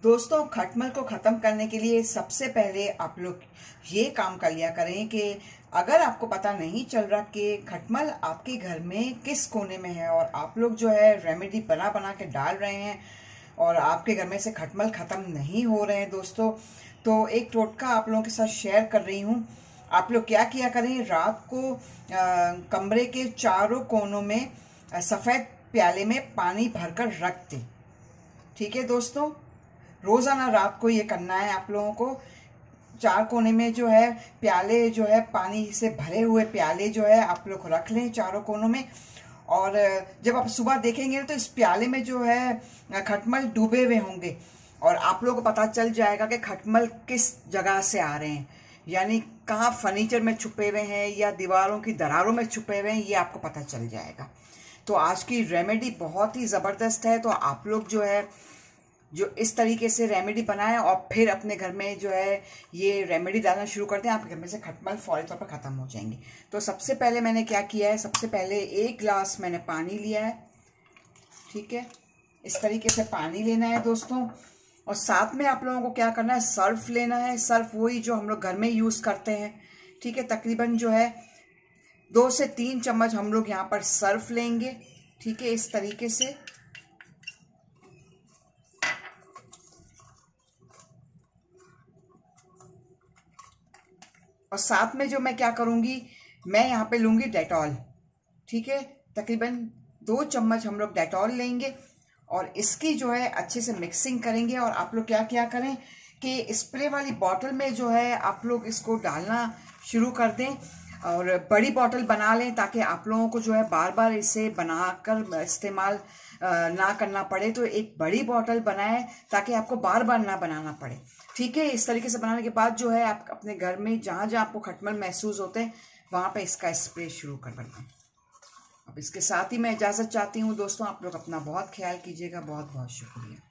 दोस्तों, खटमल को ख़त्म करने के लिए सबसे पहले आप लोग ये काम कर लिया करें कि अगर आपको पता नहीं चल रहा कि खटमल आपके घर में किस कोने में है और आप लोग जो है रेमेडी बना बना के डाल रहे हैं और आपके घर में से खटमल ख़त्म नहीं हो रहे हैं दोस्तों, तो एक टोटका आप लोगों के साथ शेयर कर रही हूँ। आप लोग क्या किया करें, रात को कमरे के चारों कोनों में सफ़ेद प्याले में पानी भरकर रख दें। ठीक है दोस्तों, रोज़ाना रात को ये करना है आप लोगों को। चार कोने में जो है प्याले जो है पानी से भरे हुए प्याले जो है आप लोग रख लें चारों कोनों में। और जब आप सुबह देखेंगे तो इस प्याले में जो है खटमल डूबे हुए होंगे और आप लोगों को पता चल जाएगा कि खटमल किस जगह से आ रहे हैं, यानी कहाँ फर्नीचर में छुपे हुए हैं या दीवारों की दरारों में छुपे हुए हैं, ये आपको पता चल जाएगा। तो आज की रेमेडी बहुत ही ज़बरदस्त है। तो आप लोग जो है जो इस तरीके से रेमेडी बनाएं और फिर अपने घर में जो है ये रेमेडी डालना शुरू कर दें, आपके घर में से खटमल फौरी तौर पर ख़त्म हो जाएंगे। तो सबसे पहले मैंने क्या किया है, सबसे पहले 1 गिलास मैंने पानी लिया है। ठीक है, इस तरीके से पानी लेना है दोस्तों। और साथ में आप लोगों को क्या करना है, सर्फ लेना है। सर्फ वही जो हम लोग घर में यूज़ करते हैं। ठीक है, तकरीबन जो है 2 से 3 चम्मच हम लोग यहाँ पर सर्फ लेंगे। ठीक है, इस तरीके से। और साथ में जो मैं क्या करूँगी, मैं यहाँ पे लूँगी डेटॉल। ठीक है, तकरीबन 2 चम्मच हम लोग डेटॉल लेंगे और इसकी जो है अच्छे से मिक्सिंग करेंगे। और आप लोग क्या करें कि स्प्रे वाली बॉटल में जो है आप लोग इसको डालना शुरू कर दें और बड़ी बॉटल बना लें ताकि आप लोगों को जो है बार बार इसे बनाकर इस्तेमाल ना करना पड़े। तो एक बड़ी बॉटल बनाएं ताकि आपको बार बार ना बनाना पड़े। ठीक है, इस तरीके से बनाने के बाद जो है आप अपने घर में जहाँ जहाँ आपको खटमल महसूस होते हैं वहाँ पे इसका स्प्रे शुरू कर दें। अब इसके साथ ही मैं इजाज़त चाहती हूँ दोस्तों। आप लोग अपना बहुत ख्याल कीजिएगा। बहुत बहुत शुक्रिया।